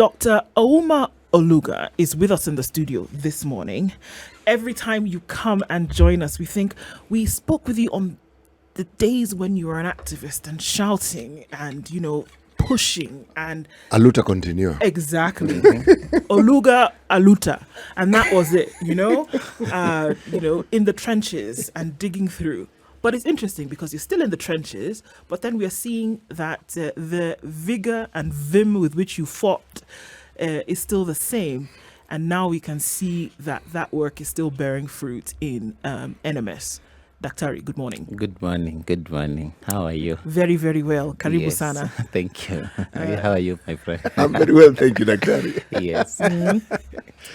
Dr. Oluga is with us in the studio this morning. Every time you come and join us, we think we spoke with you on the days when you were an activist and shouting and, pushing and Aluta continue. Exactly. Oluga Aluta. And that was it, in the trenches and digging through. But it's interesting because you're still in the trenches, but then we are seeing that the vigor and vim with which you fought is still the same. And now we can see that work is still bearing fruit in NMS. Daktari, good morning. Good morning. How are you? Very, very well. Karibu sana. Thank you. How are you, my friend? I'm very well, thank you, Daktari. Yes.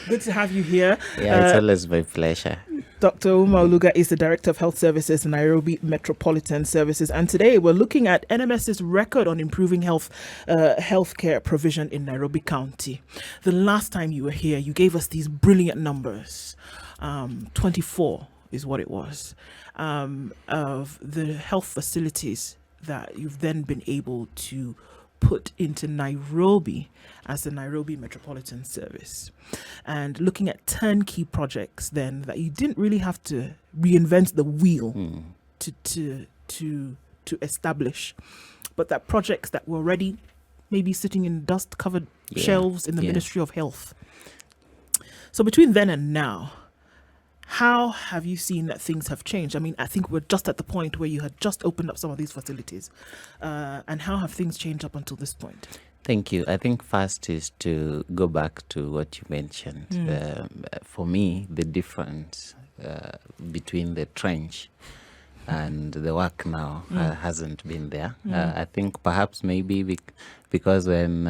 Good to have you here. Yeah, it's always my pleasure. Dr. Oluga is the Director of Health Services in Nairobi Metropolitan Services. And today we're looking at NMS's record on improving healthcare provision in Nairobi County. The last time you were here, you gave us these brilliant numbers. 24 is what it was, of the health facilities that you've then been able to put into Nairobi as the Nairobi Metropolitan Service, and looking at turnkey projects then that you didn't really have to reinvent the wheel to establish, but that projects that were already maybe sitting in dust-covered shelves in the Ministry of Health. So between then and now, how have you seen that things have changed? I mean, I think we're just at the point where you had just opened up some of these facilities. And how have things changed up until this point? Thank you. I think first is to go back to what you mentioned. For me, the difference between the trench and the work now hasn't been there. I think perhaps maybe because when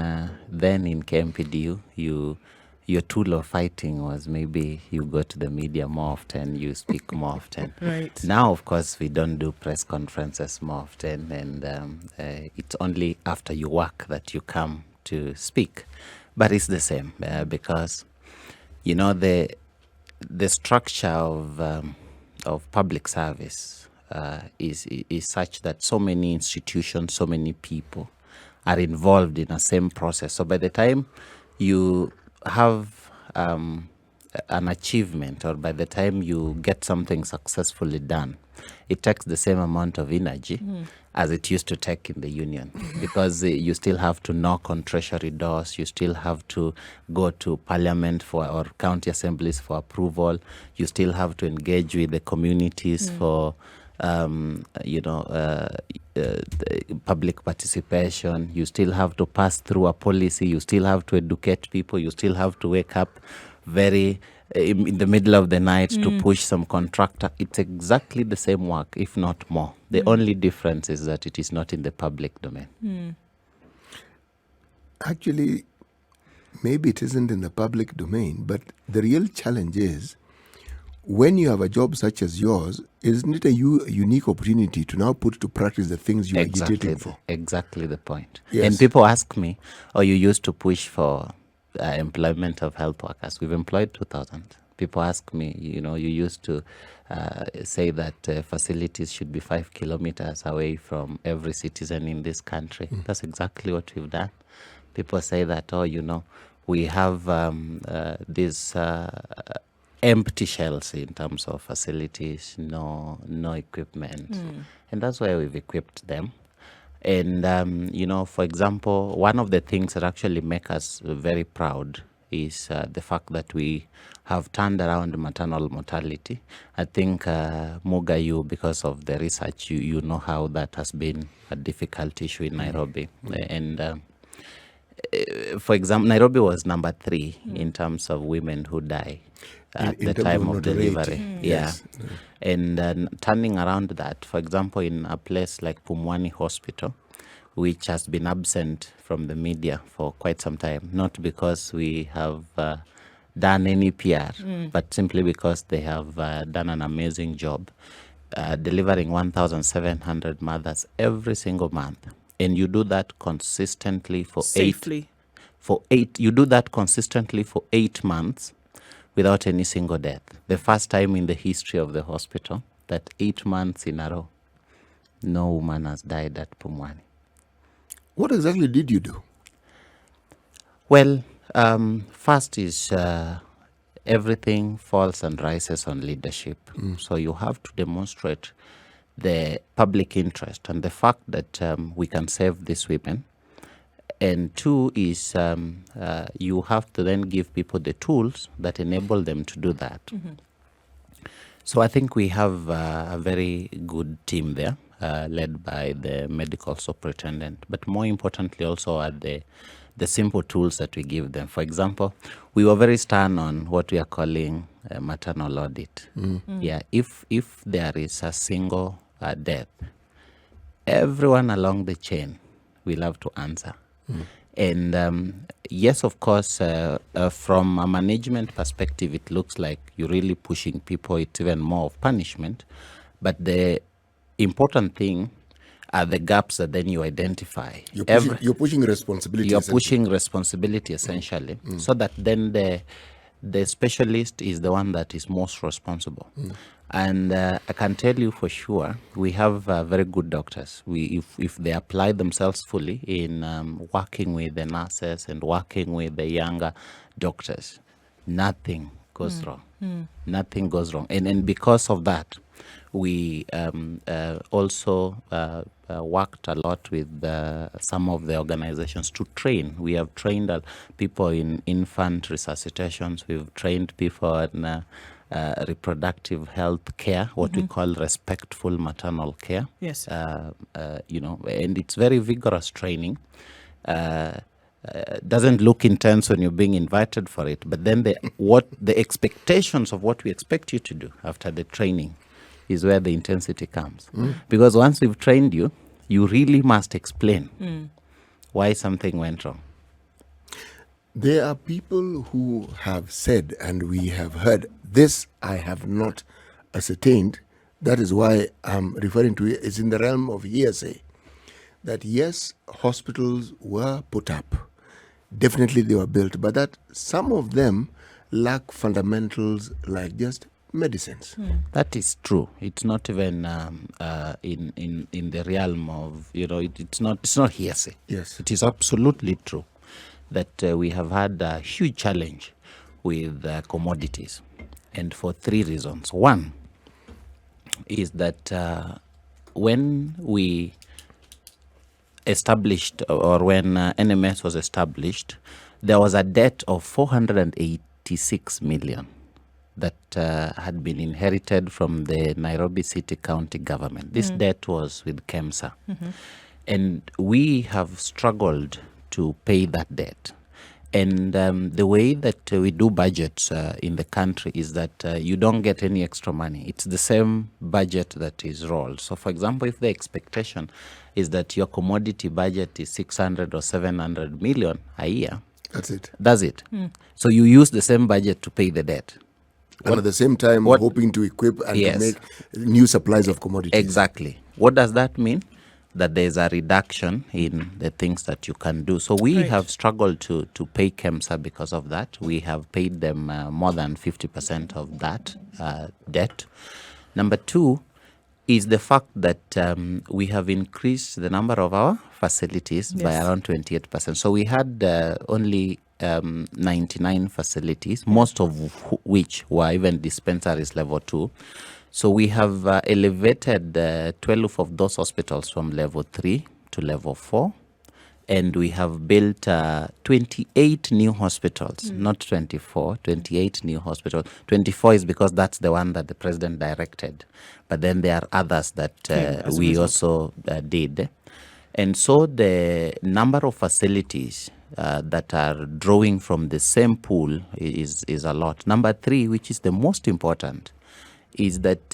then in KMPDU, your tool of fighting was maybe you go to the media more often, you speak more often. Right. Now, of course, we don't do press conferences more often, and it's only after you work that you come to speak. But it's the same because, the structure of public service is such that so many institutions, so many people are involved in the same process. So by the time you have an achievement, or by the time you get something successfully done, it takes the same amount of energy as it used to take in the union, because you still have to knock on treasury doors, you still have to go to parliament or county assemblies for approval, you still have to engage with the communities for public participation, you still have to pass through a policy, you still have to educate people, you still have to wake up very in the middle of the night to push some contractor. It's exactly the same work, if not more. The only difference is that it is not in the public domain. Actually, maybe it isn't in the public domain, but the real challenge is when you have a job such as yours, isn't it a unique opportunity to now put to practice the things you're agitating for? Exactly the point. Yes. And people ask me, you used to push for employment of health workers. We've employed 2,000. People ask me, you used to say that facilities should be 5 kilometers away from every citizen in this country. That's exactly what we've done. People say that, we have these empty shells in terms of facilities, no equipment. And that's why we've equipped them. And, for example, one of the things that actually make us very proud is the fact that we have turned around maternal mortality. I think, Muga, because of the research, you know how that has been a difficult issue in Nairobi. And for example, Nairobi was number 3 in terms of women who die at the time of delivery. Yes. And turning around that, for example, in a place like Pumwani Hospital, which has been absent from the media for quite some time, not because we have done any PR, but simply because they have done an amazing job delivering 1,700 mothers every single month. And you do that consistently for Safely. You do that consistently for 8 months without any single death. The first time in the history of the hospital that 8 months in a row, no woman has died at Pumwani. What exactly did you do? Well, first is everything falls and rises on leadership. So you have to demonstrate the public interest and the fact that we can save these women. And two is you have to then give people the tools that enable them to do that. So I think we have a very good team there, led by the medical superintendent, but more importantly also are the simple tools that we give them. For example, we were very stern on what we are calling a maternal audit. Yeah, if there is a single death, everyone along the chain will have to answer. And yes, of course, from a management perspective, it looks like you're really pushing people. It's even more of punishment. But the important thing are the gaps that then you identify. You're pushing responsibility. You're pushing responsibility essentially, so that then the specialist is the one that is most responsible. And I can tell you for sure, we have very good doctors. If they apply themselves fully in working with the nurses and working with the younger doctors, nothing goes wrong. Nothing goes wrong. And because of that, we also worked a lot with some of the organizations to train. We have trained people in infant resuscitations. We've trained people in reproductive health care, what we call respectful maternal care. Yes. And it's very vigorous training. Doesn't look intense when you're being invited for it, but then the expectations of what we expect you to do after the training is where the intensity comes. Because once we've trained you, you really must explain why something went wrong. There are people who have said, and we have heard, this I have not ascertained, that is why I'm referring to it, it's in the realm of hearsay, that yes, hospitals were put up, definitely they were built, but that some of them lack fundamentals like just medicines. That is true. It's not even in the realm of, it's not hearsay. Yes. It is absolutely true that we have had a huge challenge with commodities, and for three reasons. One is that when we established, or when NMS was established, there was a debt of 486 million that had been inherited from the Nairobi City County government. This debt was with KEMSA. And we have struggled to pay that debt. And the way that we do budgets in the country is that you don't get any extra money. It's the same budget that is rolled. So, for example, if the expectation is that your commodity budget is 600 or 700 million a year, That's it. That's it. So you use the same budget to pay the debt. And at the same time, hoping to equip and to make new supplies of commodities. Exactly. What does that mean? That there's a reduction in the things that you can do. So we have struggled to pay KEMSA because of that. We have paid them more than 50% of that debt. Number two is the fact that we have increased the number of our facilities by around 28%. So we had only 99 facilities, most of which were even dispensaries level 2. So we have elevated 12 of those hospitals from level 3 to level 4. And we have built 28 new hospitals, not 24, 28 new hospitals. 24 is because that's the one that the president directed. But then there are others that we also did. And so the number of facilities that are drawing from the same pool is a lot. Number 3, which is the most important, is that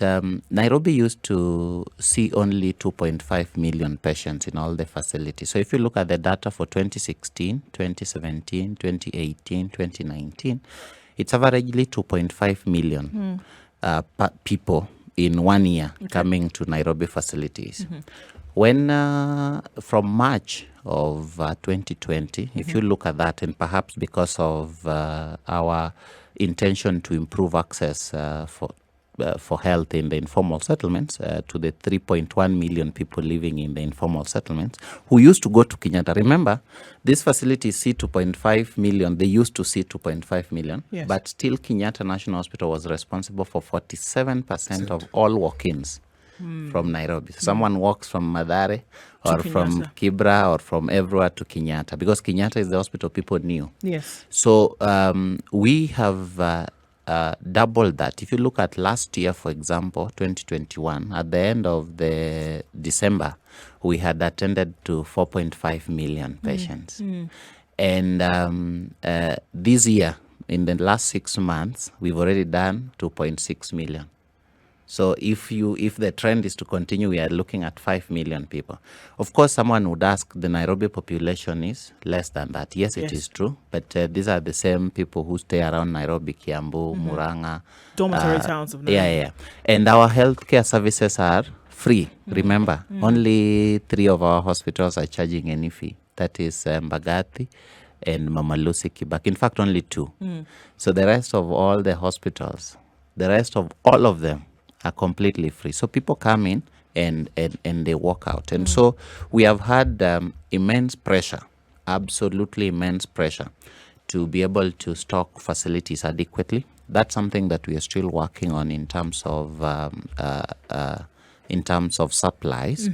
Nairobi used to see only 2.5 million patients in all the facilities. So if you look at the data for 2016, 2017, 2018, 2019, it's averagely 2.5 million people in 1 year coming to Nairobi facilities. When from March of 2020, if you look at that, and perhaps because of our intention to improve access for for health in the informal settlements to the 3.1 million people living in the informal settlements who used to go to Kenyatta. Remember, these facilities see 2.5 million. They used to see 2.5 million, Yes. but still Kenyatta National Hospital was responsible for 47% of all walk-ins from Nairobi. Someone walks from Mathare or from Kenyatta. Kibra or from everywhere to Kenyatta because Kenyatta is the hospital people knew. Yes. So we have doubled that. If you look at last year, for example, 2021, at the end of the December, we had attended to 4.5 million patients. And this year, in the last 6 months, we've already done 2.6 million. So if the trend is to continue, we are looking at 5 million people. Of course, someone would ask, the Nairobi population is less than that. Yes, it is true. But these are the same people who stay around Nairobi, Kiambu, Murang'a. Dormitory towns of Nairobi. Yeah. And our healthcare services are free. Remember, only 3 of our hospitals are charging any fee. That is Mbagathi and Mama Lucy Kibak. In fact, only 2. So the rest of all the hospitals, the rest of all of them, are completely free. So people come in and they walk out. And so we have had immense pressure, absolutely immense pressure, to be able to stock facilities adequately. That's something that we are still working on in terms of supplies.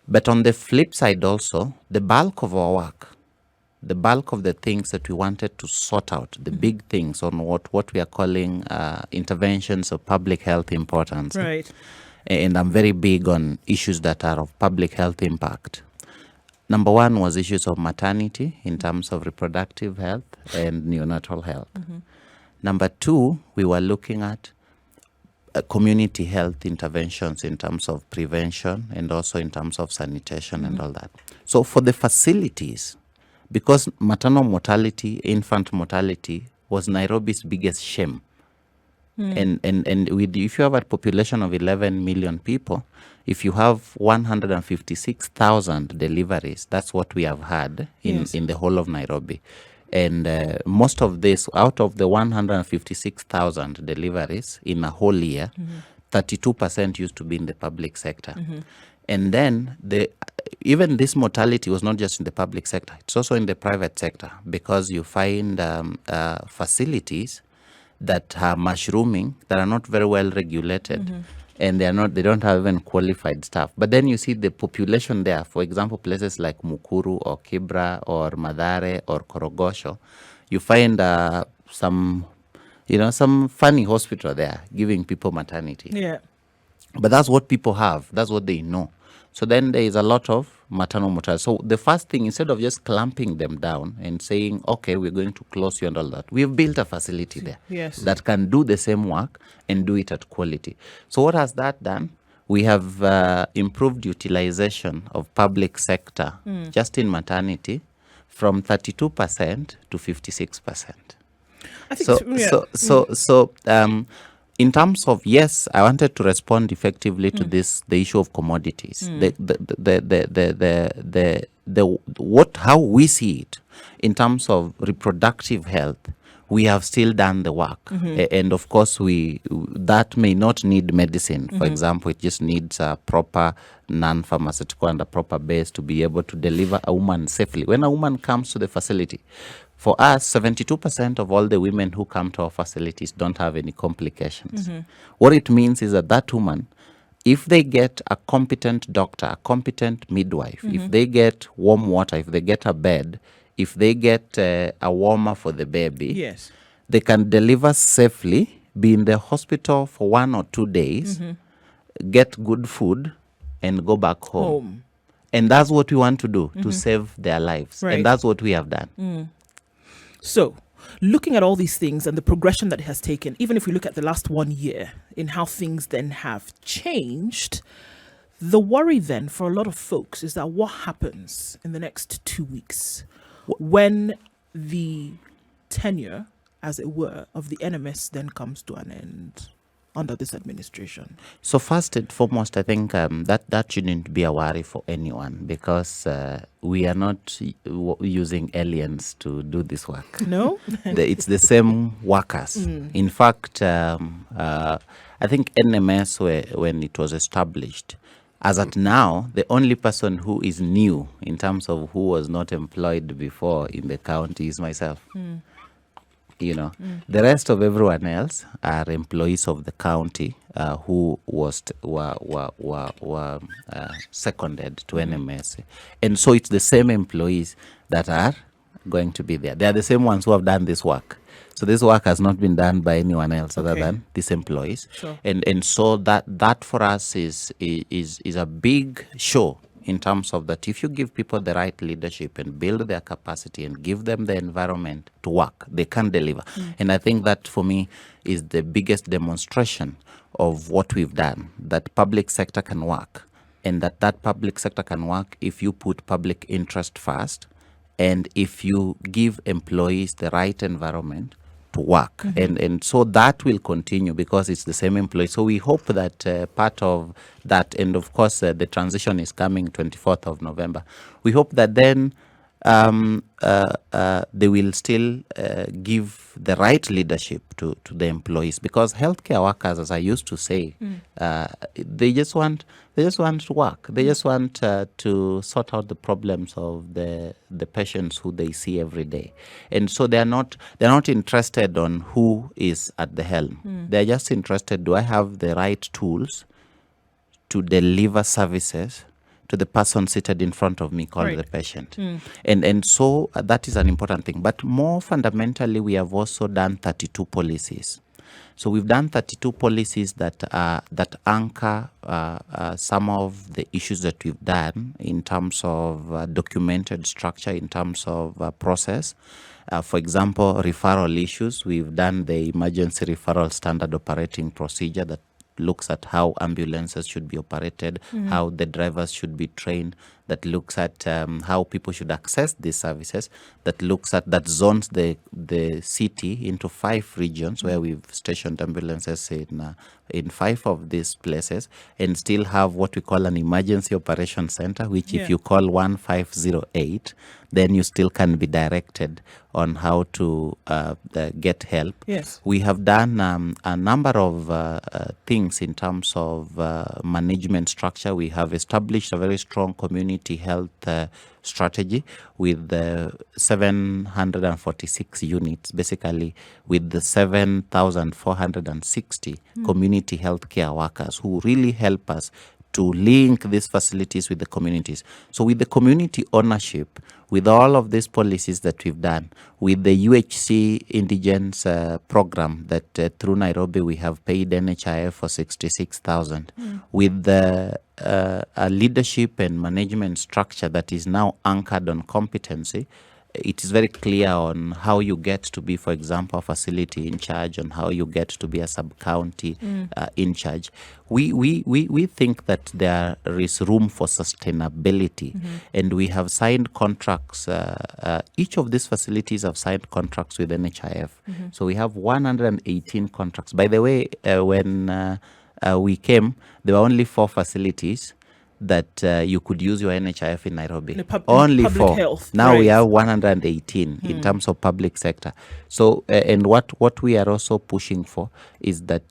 But on the flip side also, the bulk of our work, the bulk of the things that we wanted to sort out, the big things on what we are calling interventions of public health importance. Right. And I'm very big on issues that are of public health impact. Number 1 was issues of maternity in terms of reproductive health and neonatal health. Number 2, we were looking at community health interventions in terms of prevention and also in terms of sanitation and all that. So for the facilities, because maternal mortality, infant mortality was Nairobi's biggest shame. And if you have a population of 11 million people, if you have 156,000 deliveries, that's what we have had in the whole of Nairobi. And most of this, out of the 156,000 deliveries in a whole year, 32% used to be in the public sector. And then even this mortality was not just in the public sector, it's also in the private sector, because you find facilities that are mushrooming, that are not very well regulated, and they don't have even qualified staff. But then you see the population there, for example, places like Mukuru or Kibra or Mathare or Korogosho, you find some funny hospital there giving people maternity. Yeah. But that's what people have. That's what they know. So then there is a lot of maternal mortality. So the first thing, instead of just clamping them down and saying, okay, we're going to close you and all that, we've built a facility there that can do the same work and do it at quality. So what has that done? We have improved utilization of public sector just in maternity from 32% to 56%. I think in terms of, yes, I wanted to respond effectively to the issue of commodities. How we see it in terms of reproductive health, we have still done the work. And of course, that may not need medicine. For example, it just needs a proper non-pharmaceutical and a proper base to be able to deliver a woman safely. When a woman comes to the facility, for us, 72% of all the women who come to our facilities don't have any complications. What it means is that woman, if they get a competent doctor, a competent midwife, if they get warm water, if they get a bed, if they get a warmer for the baby, they can deliver safely, be in the hospital for 1 or 2 days, get good food, and go back home. And that's what we want to do, to save their lives. Right. And that's what we have done. So, looking at all these things and the progression that it has taken, even if we look at the last 1 year in how things then have changed, the worry then for a lot of folks is that what happens in the next 2 weeks when the tenure, as it were, of the NMS then comes to an end? under this administration? So first and foremost, I think that shouldn't be a worry for anyone, because we are not using aliens to do this work. No? It's the same workers. In fact, I think NMS, when it was established, as at now, the only person who is new in terms of who was not employed before in the county is myself. The rest of everyone else are employees of the county who were seconded to NMS, and so it's the same employees that are going to be there. They are the same ones who have done this work. So this work has not been done by anyone else other than these employees. Sure. And so that for us is a big show, in terms of that if you give people the right leadership and build their capacity and give them the environment to work, they can deliver. And I think that for me is the biggest demonstration of what we've done, that public sector can work, and that public sector can work if you put public interest first, and if you give employees the right environment to work. And so that will continue, because it's the same employee. So we hope that part of that, and of course the transition is coming 24th of November. We hope that then they will still give the right leadership to the employees, because healthcare workers, as I used to say, they just want to work. They just want to sort out the problems of the patients who they see every day, and so they're not interested on who is at the helm. They're just interested: do I have the right tools to deliver services to the person seated in front of me, called the patient? And so that is an important thing. But more fundamentally, we have also done 32 policies. So we've done 32 policies that anchor some of the issues that we've done in terms of documented structure, in terms of process. For example, referral issues. We've done the emergency referral standard operating procedure that looks at how ambulances should be operated, how the drivers should be trained, that looks at how people should access these services, that zones the city into 5 regions where we've stationed ambulances in 5 of these places, and still have what we call an emergency operation center, which if you call 1508, then you still can be directed on how to get help. Yes. We have done a number of things in terms of management structure. We have established a very strong community health strategy with 746 units, basically with the 7,460 community healthcare workers who really help us to link these facilities with the communities. So with the community ownership, with all of these policies that we've done, with the UHC indigence program that through Nairobi we have paid NHIF for 66,000, with the a leadership and management structure that is now anchored on competency, it is very clear on how you get to be, for example, a facility in charge, on how you get to be a sub-county in charge. We think that there is room for sustainability, and we have signed contracts. Each of these facilities have signed contracts with NHIF. So we have 118 contracts. By the way, when we came, there were only 4 facilities that you could use your NHIF in Nairobi. Only 4. Health, now we have 118 in terms of public sector. So and what we are also pushing for is that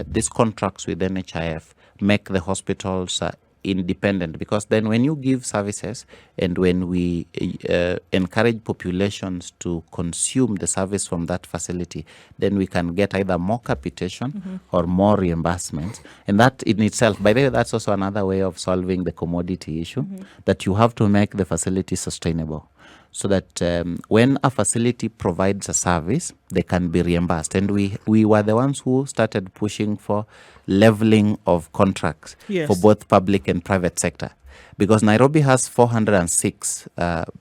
these contracts with NHIF make the hospitals independent, because then when you give services and when we encourage populations to consume the service from that facility, then we can get either more capitation or more reimbursements. And that in itself, by the way, that's also another way of solving the commodity issue, that you have to make the facility sustainable, so that when a facility provides a service, they can be reimbursed. And we were the ones who started pushing for leveling of contracts for both public and private sector, because Nairobi has 406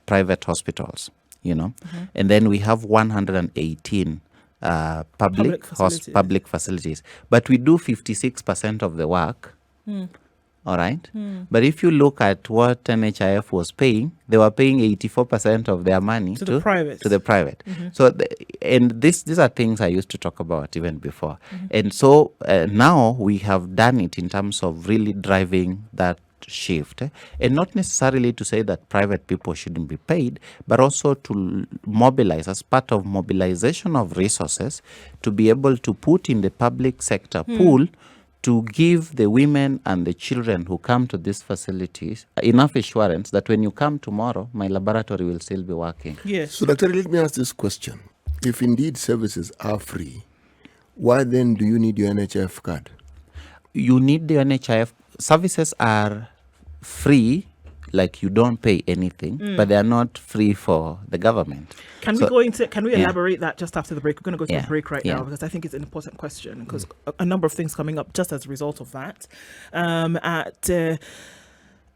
private hospitals, and then we have 118 public facilities. But we do 56% of the work All right. But if you look at what NHIF was paying, they were paying 84% of their money To the private. To the private. So, these are things I used to talk about even before. And so now we have done it in terms of really driving that shift, and not necessarily to say that private people shouldn't be paid, but also to mobilize as part of mobilization of resources to be able to put in the public sector pool to give the women and the children who come to these facilities enough assurance that when you come tomorrow, my laboratory will still be working. Yes. So, Doctor, let me ask this question. If indeed services are free, why then do you need your NHIF card? You need the NHIF. Services are free, like you don't pay anything, but they are not free for the government. Can we elaborate that just after the break? We're going to go to a break right now because I think it's an important question, because a number of things coming up just as a result of that. At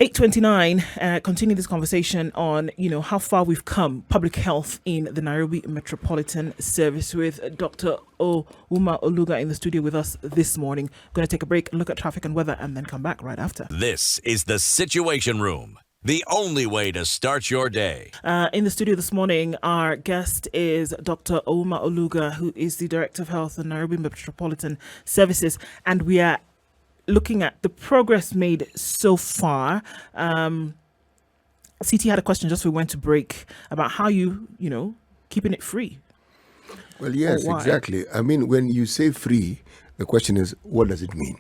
8:29, continue this conversation on, how far we've come, public health in the Nairobi Metropolitan Service, with Dr. Oluga in the studio with us this morning. Going to take a break, look at traffic and weather, and then come back right after. This is the Situation Room, the only way to start your day. In the studio this morning, our guest is Dr. Oluga, who is the Director of Health in Nairobi Metropolitan Services, and we are looking at the progress made so far. CT had a question just before we went to break about how keeping it free. Well, yes, exactly. I mean, when you say free, the question is, what does it mean?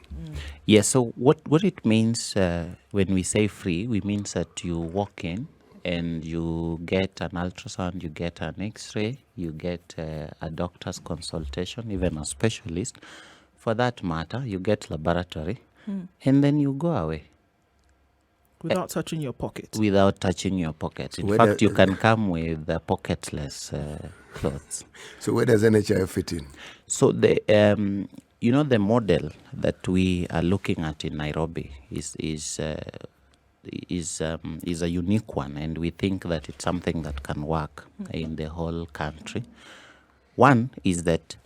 Yes, so what it means when we say free, we mean that you walk in and you get an ultrasound, you get an x-ray, you get a doctor's consultation, even a specialist. For that matter, you get laboratory, and then you go away. Without touching your pocket. Without touching your pocket. In fact, you can come with pocketless clothes. So where does NHIF fit in? So the model that we are looking at in Nairobi is a unique one, and we think that it's something that can work in the whole country. One is that,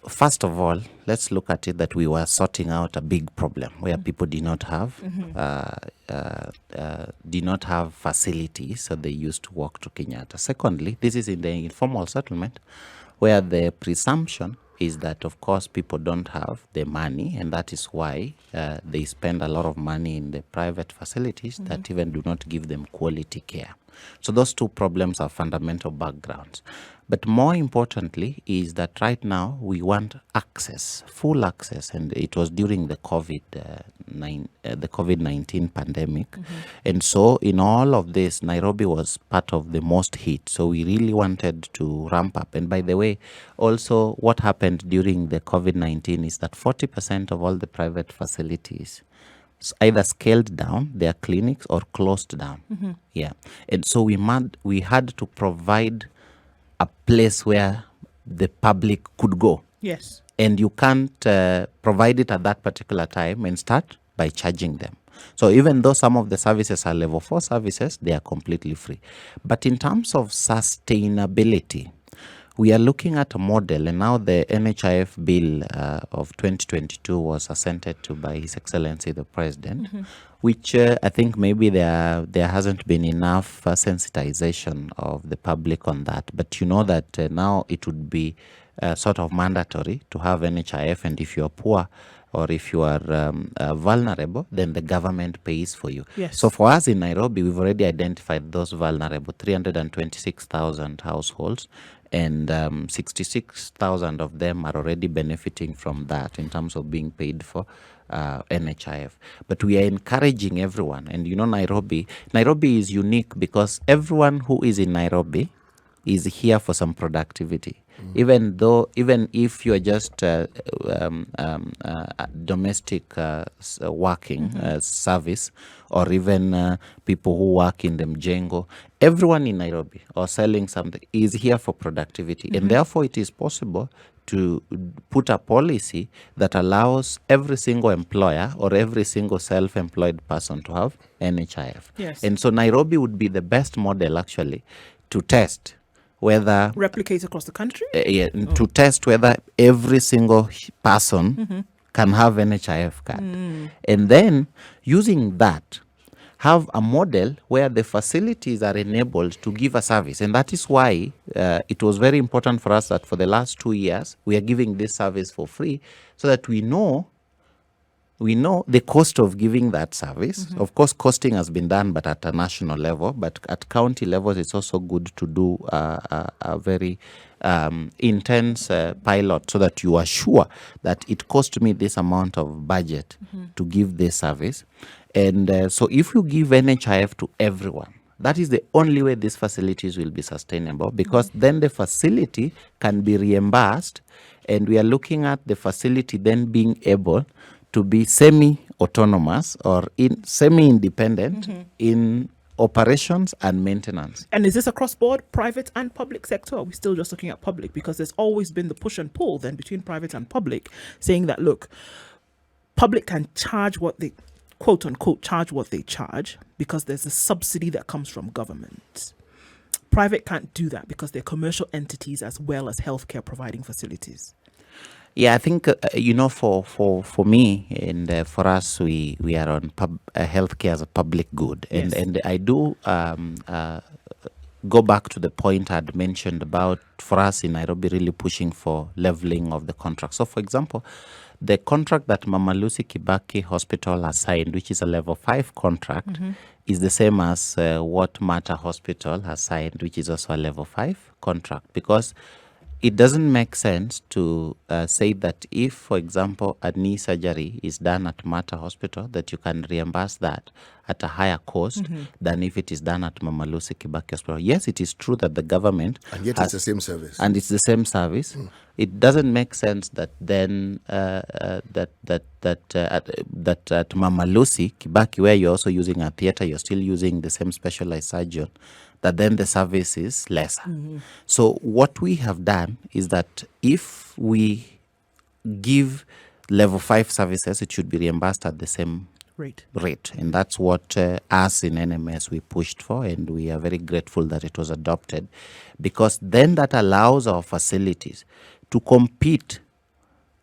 first of all, let's look at it that we were sorting out a big problem where people did not have facilities, so they used to walk to Kenyatta. Secondly, this is in the informal settlement where the presumption is that, of course, people don't have the money, and that is why they spend a lot of money in the private facilities that even do not give them quality care. So those two problems are fundamental backgrounds. But more importantly is that right now we want access, full access, and it was during the COVID-19 pandemic. And so in all of this, Nairobi was part of the most hit. So we really wanted to ramp up. And by the way, also what happened during the COVID-19 is that 40% of all the private facilities either scaled down their clinics or closed down. Yeah. And so we had to provide a place where the public could go. Yes. And you can't provide it at that particular time and start by charging them. So even though some of the services are level 4 services, they are completely free. But in terms of sustainability, we are looking at a model, and now the NHIF bill of 2022 was assented to by His Excellency the President, which I think maybe there hasn't been enough sensitization of the public on that. But you know that now it would be sort of mandatory to have NHIF, and if you are poor or if you are vulnerable, then the government pays for you. Yes. So for us in Nairobi, we've already identified those vulnerable, 326,000 households, and 66,000 of them are already benefiting from that in terms of being paid for NHIF. But we are encouraging everyone, and Nairobi is unique because everyone who is in Nairobi is here for some productivity. Even if you are just domestic working service, or even people who work in the mjengo, everyone in Nairobi or selling something is here for productivity. And therefore it is possible to put a policy that allows every single employer or every single self-employed person to have NHIF. Yes. And so Nairobi would be the best model actually to test whether replicate across the country? to test whether every single person can have NHIF card. And then using that, have a model where the facilities are enabled to give a service. And that is why it was very important for us that for the last 2 years, we are giving this service for free so that we know the cost of giving that service. Of course, costing has been done, but at a national level. But at county levels, it's also good to do a very intense pilot so that you are sure that it cost me this amount of budget to give this service. And so if you give NHIF to everyone, that is the only way these facilities will be sustainable, because then the facility can be reimbursed, and we are looking at the facility then being able to be semi-autonomous or semi-independent in operations and maintenance. And is this across board, private and public sector? Or are we still just looking at public? Because there's always been the push and pull then between private and public, saying that, look, public can charge what they, quote unquote, charge what they charge because there's a subsidy that comes from government. Private can't do that because they're commercial entities as well as healthcare providing facilities. Yeah, I think, for me and for us, we are on healthcare as a public good. Yes. And I do go back to the point I'd mentioned about, for us in Nairobi, really pushing for leveling of the contract. So, for example, the contract that Mama Lucy Kibaki Hospital has signed, which is a level 5 contract, is the same as what Mater Hospital has signed, which is also a level 5 contract, because it doesn't make sense to say that if, for example, a knee surgery is done at Mater Hospital, that you can reimburse that at a higher cost than if it is done at Mama Lucy Kibaki Hospital. Yes, it is true that the government And yet it's the same service. and it's the same service. It doesn't make sense that then that at Mama Lucy Kibaki, where you're also using a theater, you're still using the same specialized surgeon, that then the service is lesser. So what we have done is that if we give level 5 services, it should be reimbursed at the same Rate. And that's what us in NMS we pushed for, and we are very grateful that it was adopted, because then that allows our facilities to compete,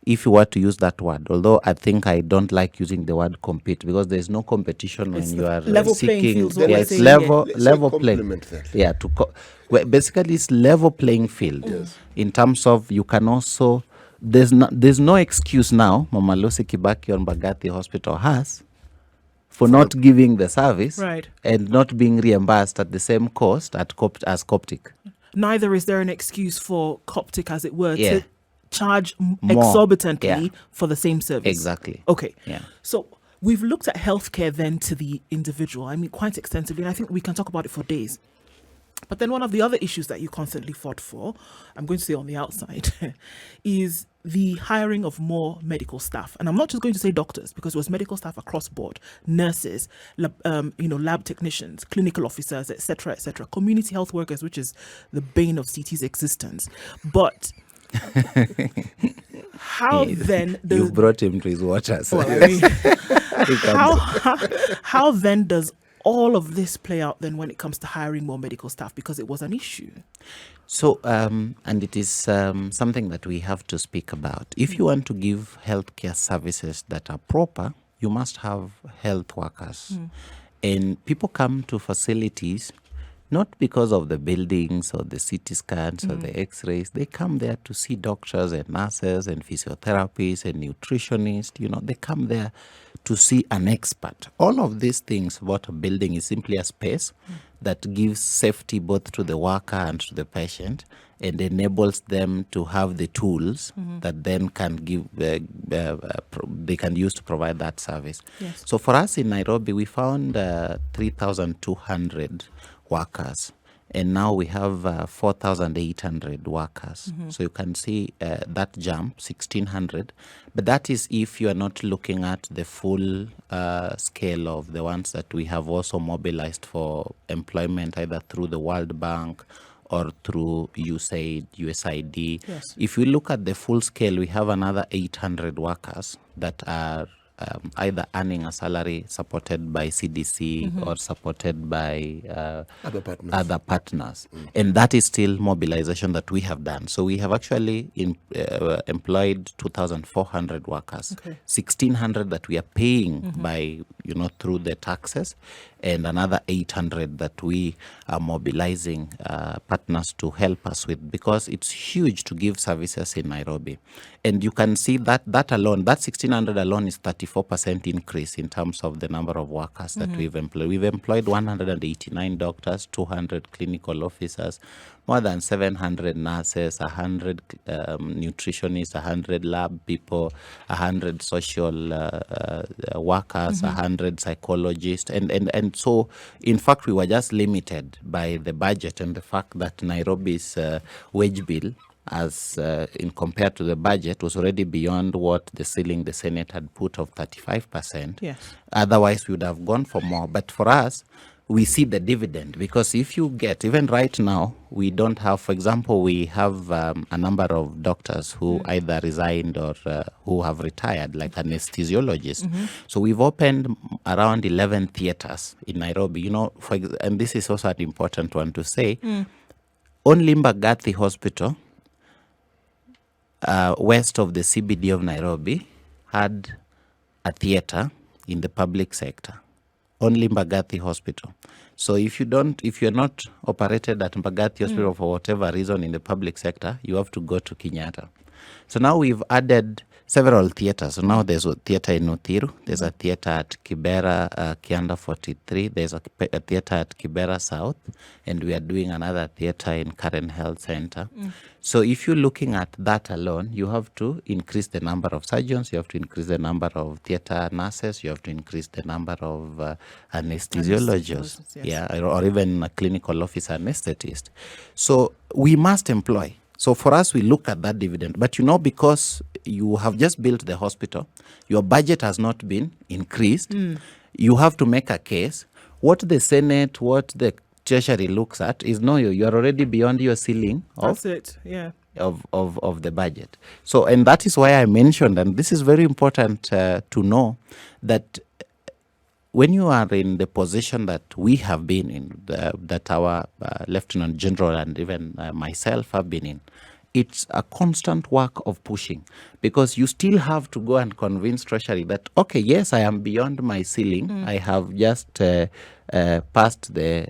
if you were to use that word, although I think I don't like using the word compete, because there's no competition It's when the you are level playing seeking. field is what Yeah, we're it's saying, level Let's level say playing. complement that. Yeah, well, basically it's level playing field. In terms of, you can also, there's no excuse now Mama Lucy Kibaki or Mbagathi Hospital has for not giving the service, Right. and not being reimbursed at the same cost as Coptic. Neither is there an excuse for Coptic, as it were, Yeah. to charge More. exorbitantly Yeah. for the same service. Exactly. Okay. Yeah. So we've looked at healthcare then to the individual, I mean, quite extensively, and I think we can talk about it for days. But then one of the other issues that you constantly fought for, I'm going to say on the outside, is the hiring of more medical staff. And I'm not just going to say doctors, because it was medical staff across board, nurses, lab technicians, clinical officers, etc., community health workers, which is the bane of CT's existence. But how then does You brought him to his waters. well, I mean, how then does all of this play out then when it comes to hiring more medical staff, because it was an issue? So, and it is something that we have to speak about. If you want to give healthcare services that are proper, you must have health workers. And people come to facilities not because of the buildings or the CT scans or the x-rays. They come there to see doctors and nurses and physiotherapists and nutritionists. They come there to see an expert. All of these things about a building is simply a space that gives safety both to the worker and to the patient, and enables them to have the tools that then can give they can use to provide that service. Yes. So for us in Nairobi, we found 3,200 workers, and now we have 4,800 workers. So you can see that jump, 1,600. But that is if you are not looking at the full scale of the ones that we have also mobilized for employment, either through the World Bank or through USAID. Yes. If we look at the full scale, we have another 800 workers that are either earning a salary supported by CDC or supported by other partners. And that is still mobilization that we have done. So we have actually employed 2,400 workers, 1,600 that we are paying by, through the taxes, and another 800 that we are mobilizing partners to help us with, because it's huge to give services in Nairobi. And you can see that alone, that 1,600 alone is 34% increase in terms of the number of workers that we've employed. We've employed 189 doctors, 200 clinical officers, more than 700 nurses, 100 nutritionists, 100 lab people, 100 social workers, 100 psychologists. And so, in fact, we were just limited by the budget and the fact that Nairobi's wage bill, as in compared to the budget, was already beyond what the ceiling the Senate had put of 35%. Yes. Otherwise, we would have gone for more. But for us, we see the dividend, because if you get, even right now, we don't have, for example, we have a number of doctors who either resigned or who have retired, like anesthesiologists. So we've opened around 11 theaters in Nairobi, and this is also an important one to say. Only Mbagathi Hospital, west of the CBD of Nairobi, had a theater in the public sector. Only Mbagathi Hospital. So if you're not operated at Mbagathi Hospital for whatever reason in the public sector, you have to go to Kenyatta. So now we've added several theaters. So now there's a theater in Uthiru, there's a theater at Kibera, Kianda 43, there's a theater at Kibera South, and we are doing another theater in Karen Health Center. So if you're looking at that alone, you have to increase the number of surgeons, you have to increase the number of theater nurses, you have to increase the number of anesthesiologists, or even a clinical officer anesthetist. So we must employ. So for us, we look at that dividend. But because you have just built the hospital, your budget has not been increased, you have to make a case. What the Senate, what the Treasury looks at is, no, you're already beyond your ceiling of the budget. So, and that is why I mentioned, and this is very important to know, that when you are in the position that we have been in, that our Lieutenant General and even myself have been in, it's a constant work of pushing, because you still have to go and convince Treasury that, okay, yes, I am beyond my ceiling. I have just passed the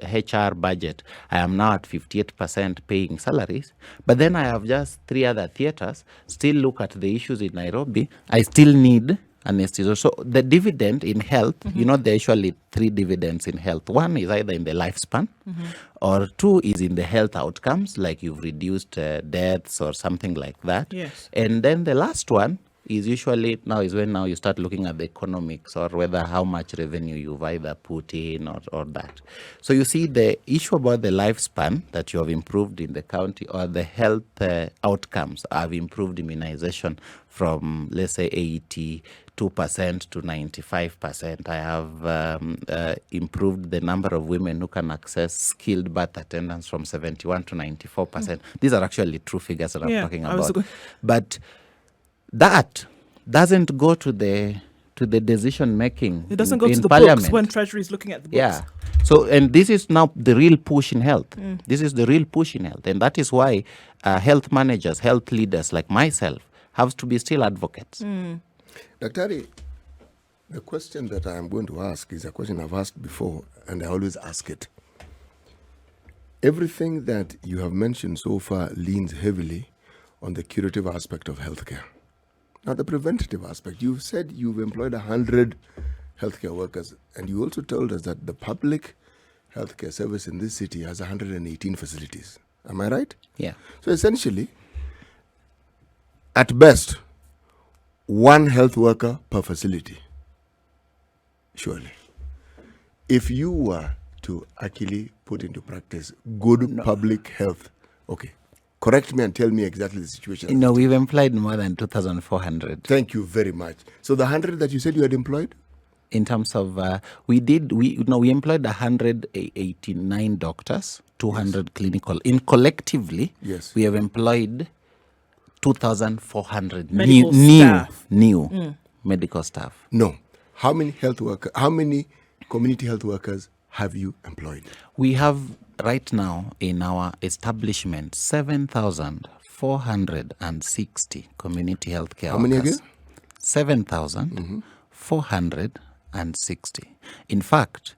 HR budget. I am now at 58% paying salaries. But then I have just 3 other theaters. Still look at the issues in Nairobi. I still need anesthesia. So the dividend in health, there are usually 3 dividends in health. One is either in the lifespan, or 2 is in the health outcomes, like you've reduced deaths or something like that. Yes. And then the last one is usually when you start looking at the economics, or whether how much revenue you've either put in or that. So you see the issue about the lifespan that you have improved in the county, or the health outcomes have improved immunization from, let's say, 82% to 95%. I have improved the number of women who can access skilled birth attendance from 71 to 94%. These are actually true figures that I'm talking about. But that doesn't go to the decision making. It doesn't go to the Parliament. books when Treasury is looking at the books. Yeah. So, and this is now the real push in health. This is the real push in health. And that is why health managers, health leaders like myself have to be still advocates. Daktari, the question that I am going to ask is a question I've asked before, and I always ask it. Everything that you have mentioned so far leans heavily on the curative aspect of healthcare. Now, the preventative aspect, you've said you've employed 100 healthcare workers, and you also told us that the public healthcare service in this city has 118 facilities. Am I right? Yeah. So essentially, at best, 1 health worker per facility. Surely. If you were to actually put into practice good public health, okay, correct me and tell me exactly the situation. No, we've employed more than 2,400. Thank you very much. So the 100 that you said you had employed? In terms of, we employed 189 doctors, 200 clinical. In collectively, we have employed 2,400 new medical staff. No. How many community health workers have you employed? We have right now in our establishment 7,460 community health care How workers. many again? 7,460. In fact,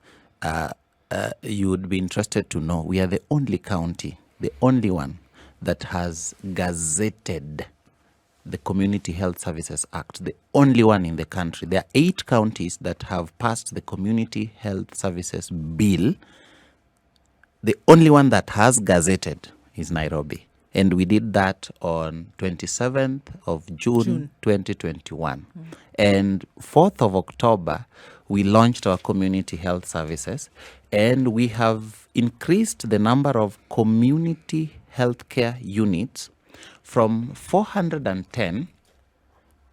you would be interested to know we are the only county, the only one that has gazetted the Community Health Services Act, the only one in the country. There are 8 counties that have passed the Community Health Services Bill. The only one that has gazetted is Nairobi. And we did that on 27th of June. 2021. And 4th of October, we launched our community health services, and we have increased the number of community healthcare units from 410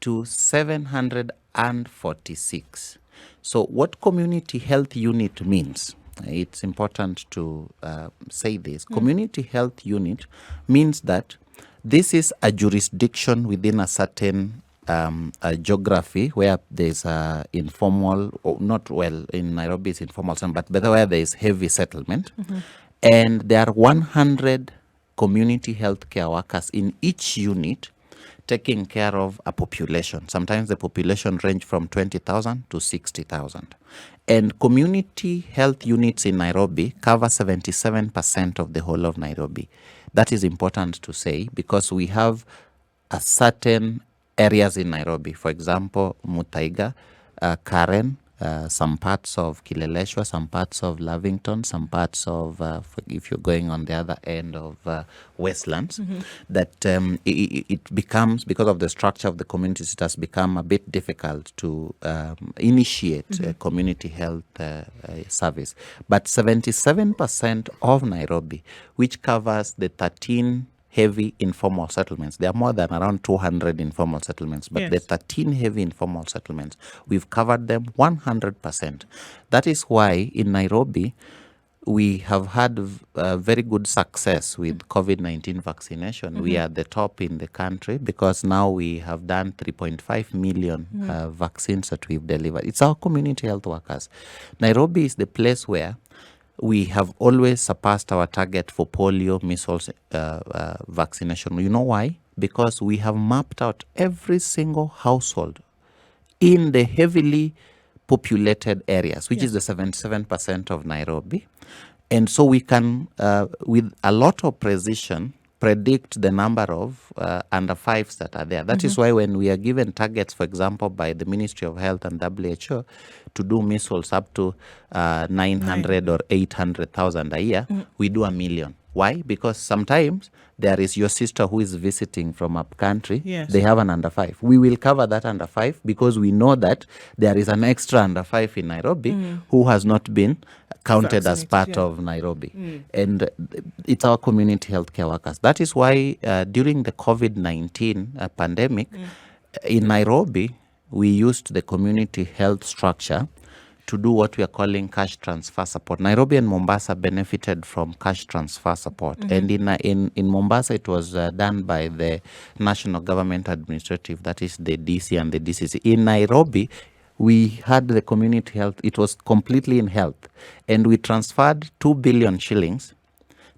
to 746. So what community health unit means, it's important to say this. Community health unit means that this is a jurisdiction within a certain a geography where there's informal, or not well, in Nairobi it's informal, but where there is heavy settlement. And there are 100 community health care workers in each unit taking care of a population. Sometimes the population range from 20,000 to 60,000. And community health units in Nairobi cover 77% of the whole of Nairobi. That is important to say because we have a certain areas in Nairobi. For example, Muthaiga, Karen, some parts of Kileleshwa, some parts of Lavington, some parts of, if you're going on the other end of Westlands, that it becomes, because of the structure of the communities, it has become a bit difficult to initiate a community health service. But 77% of Nairobi, which covers the 13 heavy informal settlements. There are more than around 200 informal settlements, but the 13 heavy informal settlements, we've covered them 100%. That is why in Nairobi, we have had very good success with COVID-19 vaccination. We are the top in the country because now we have done 3.5 million vaccines that we've delivered. It's our community health workers. Nairobi is the place where we have always surpassed our target for polio, measles vaccination. You know why? Because we have mapped out every single household in the heavily populated areas, which is the 77% of Nairobi. And so we can, with a lot of precision, predict the number of under 5s that are there. That is why when we are given targets, for example, by the Ministry of Health and WHO to do measles up to 900 or 800,000 a year, we do 1 million. Why? Because sometimes there is your sister who is visiting from up country. They have an under 5. We will cover that under 5 because we know that there is an extra under 5 in Nairobi who has not been counted as part of Nairobi. And it's our community healthcare workers. That is why during the COVID-19 pandemic, in Nairobi, we used the community health structure to do what we are calling cash transfer support. Nairobi and Mombasa benefited from cash transfer support. And in Mombasa, it was done by the National Government Administrative, that is the DC and the DCC. In Nairobi, we had the community health, it was completely in health. And we transferred 2 billion shillings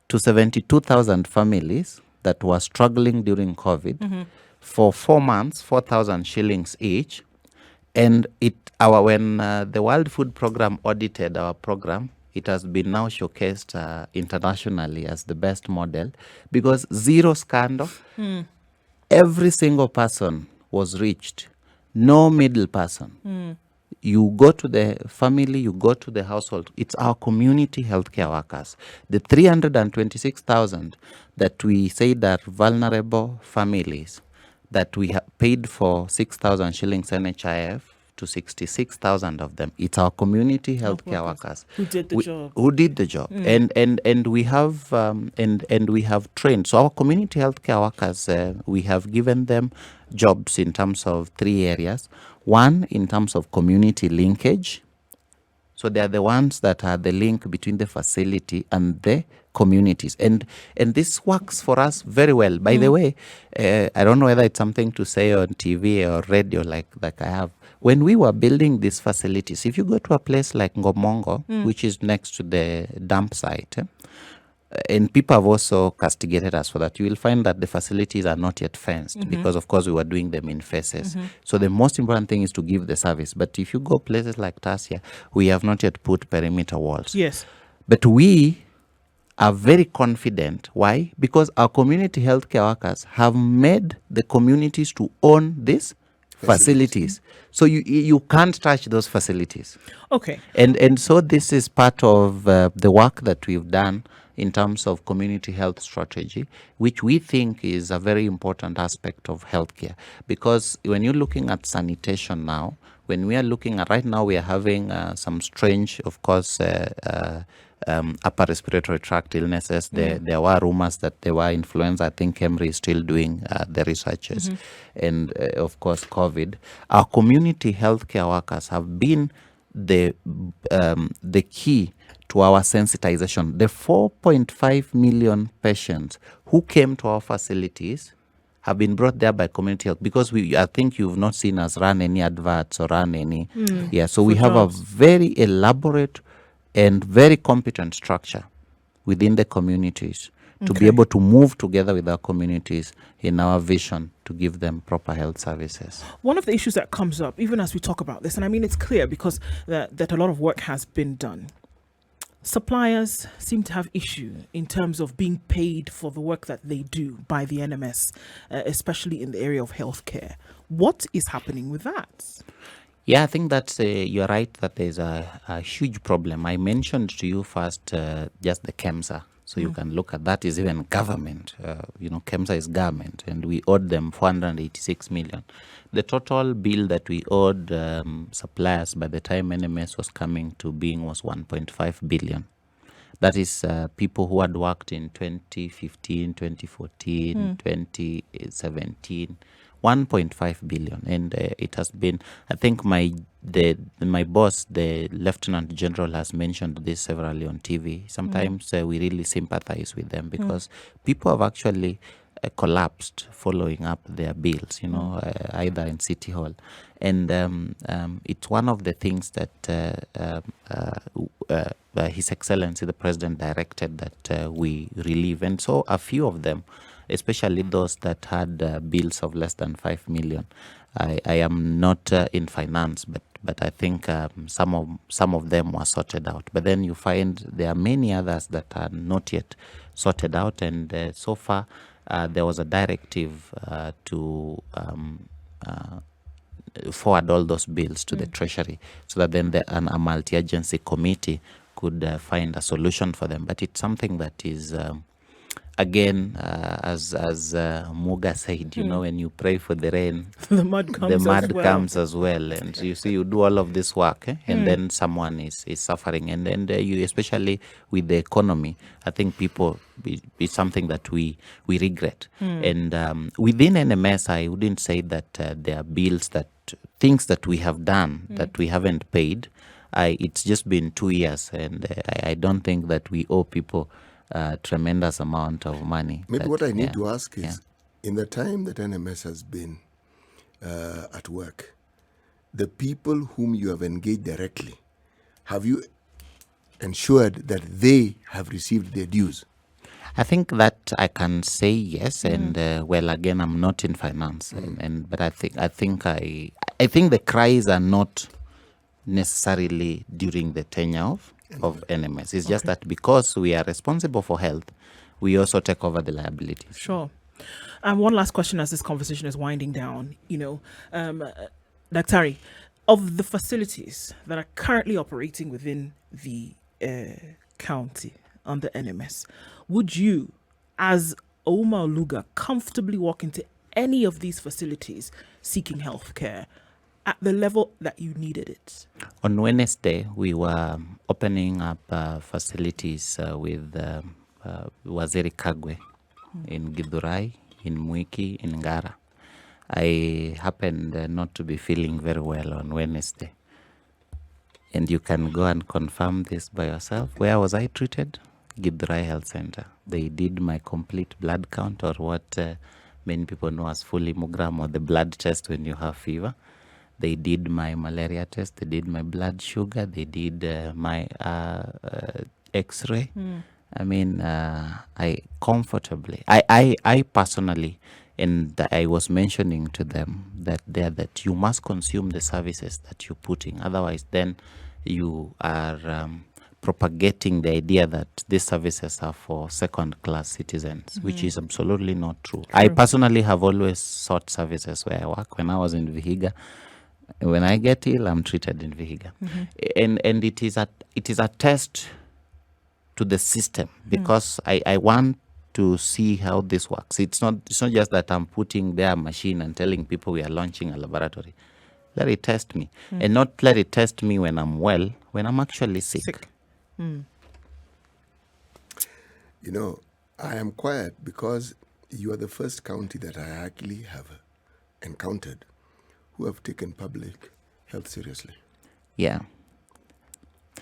to 72,000 families that were struggling during COVID for 4 months, 4,000 shillings each. And when the World Food Program audited our program, it has been now showcased internationally as the best model because zero scandal. Every single person was reached. No middle person. You go to the family, you go to the household. It's our community healthcare workers. The 326,000 that we said are vulnerable families, that we have paid for 6,000 shillings NHIF to 66,000 of them. It's our community healthcare workers who did the job. Who did the job, and we have and we have trained. So our community healthcare workers, we have given them jobs in terms of 3 areas. One, in terms of community linkage. So they are the ones that are the link between the facility and the communities, and this works for us very well. By the way, I don't know whether it's something to say on TV or radio like I have. When we were building these facilities, if you go to a place like Ngomongo, which is next to the dump site, and people have also castigated us for that, you will find that the facilities are not yet fenced because, of course, we were doing them in phases. So the most important thing is to give the service. But if you go places like Tasia, we have not yet put perimeter walls. Yes. But we are very confident. Why? Because our community healthcare workers have made the communities to own these facilities. So you can't touch those facilities. Okay. And so this is part of the work that we've done in terms of community health strategy, which we think is a very important aspect of healthcare. Because when you're looking at sanitation now, when we are looking at right now, we are having some strange, of course, upper respiratory tract illnesses. There were rumors that there were influenza. I think Emory is still doing the researches. And of course, COVID. Our community healthcare workers have been the key to our sensitization. The 4.5 million patients who came to our facilities have been brought there by community health, because I think you've not seen us run any adverts or run any. So we have a very elaborate and very competent structure within the communities to be able to move together with our communities in our vision to give them proper health services. One of the issues that comes up, even as we talk about this, and I mean it's clear because that a lot of work has been done, suppliers seem to have issue in terms of being paid for the work that they do by the NMS, especially in the area of healthcare. What is happening with that? Yeah, I think that you're right that there's a huge problem. I mentioned to you first just the KEMSA. So you can look at that is even government. KEMSA is government, and we owed them 486 million. The total bill that we owed suppliers by the time NMS was coming to being was 1.5 billion. That is people who had worked in 2015, 2014, 2017. 1.5 billion, and it has been, I think my boss, the Lieutenant General, has mentioned this severally on TV. Sometimes we really sympathize with them because people have actually collapsed following up their bills, either in City Hall. And it's one of the things that His Excellency, the President, directed that we relieve. And so a few of them, especially those that had bills of less than 5 million. I am not in finance, but I think some of them were sorted out. But then you find there are many others that are not yet sorted out, and so far there was a directive to forward all those bills to the Treasury, so that then a multi-agency committee could find a solution for them. But it's something that is again, as Muga said, when you pray for the rain, the mud comes as well. And you see, you do all of this work, and then someone is suffering. And you, especially with the economy, I think people, it's something that we regret. And within NMS, I wouldn't say that there are bills, things that we have done that we haven't paid. It's just been 2 years, and I don't think that we owe people tremendous amount of money. Maybe what I need to ask is, in the time that NMS has been at work, the people whom you have engaged directly, have you ensured that they have received their dues? I think that I can say yes, and again, I'm not in finance, but I think the cries are not necessarily during the tenure of NMS. It's just that because we are responsible for health, we also take over the liabilities. Sure. One last question as this conversation is winding down. Daktari, of the facilities that are currently operating within the county under NMS, would you, as Oluga, comfortably walk into any of these facilities seeking health care at the level that you needed it? On Wednesday, we were opening up facilities with Waziri Kagwe in Githurai, in Mwiki, in Ngara. I happened not to be feeling very well on Wednesday. And you can go and confirm this by yourself. Where was I treated? Githurai Health Center. They did my complete blood count, or what many people know as full hemogram, or the blood test when you have fever. They did my malaria test. They did my blood sugar. They did my X-ray. I mean, I personally, and I was mentioning to them that you must consume the services that you're putting. Otherwise, then you are propagating the idea that these services are for second-class citizens, which is absolutely not true. I personally have always sought services where I work. When I was in Vihiga, when I get ill, I'm treated in Vihiga, and it is a test to the system, because I want to see how this works. It's not just that I'm putting their machine and telling people we are launching a laboratory. Let it test me, and not let it test me when I'm well, when I'm actually sick. You know, I am quiet because you are the first county that I actually have encountered who have taken public health seriously. Yeah.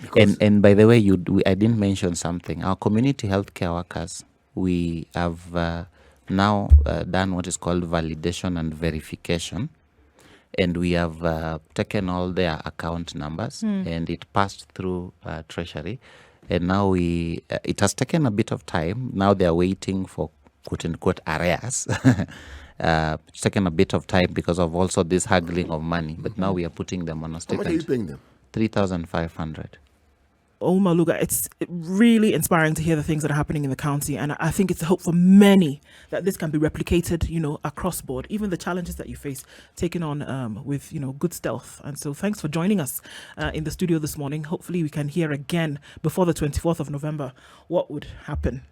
Because And by the way, I didn't mention something. Our community healthcare workers, we have now done what is called validation and verification. And we have taken all their account numbers, and it passed through Treasury. And now it has taken a bit of time. Now they are waiting for quote-unquote arrears. It's taken a bit of time because of also this haggling of money. But now we are putting them on a how statement. much are you paying them? 3,500. Oluga, it's really inspiring to hear the things that are happening in the county, and I think it's a hope for many that this can be replicated, across board. Even the challenges that you face, taken on with good stealth. And so, thanks for joining us in the studio this morning. Hopefully, we can hear again before the 24th of November what would happen.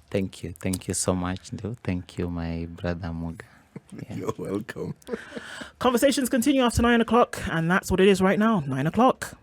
Thank you so much, Ndu. Thank you, my brother Muga. Yeah. You're welcome. Conversations continue after 9 o'clock, and that's what it is right now, 9 o'clock.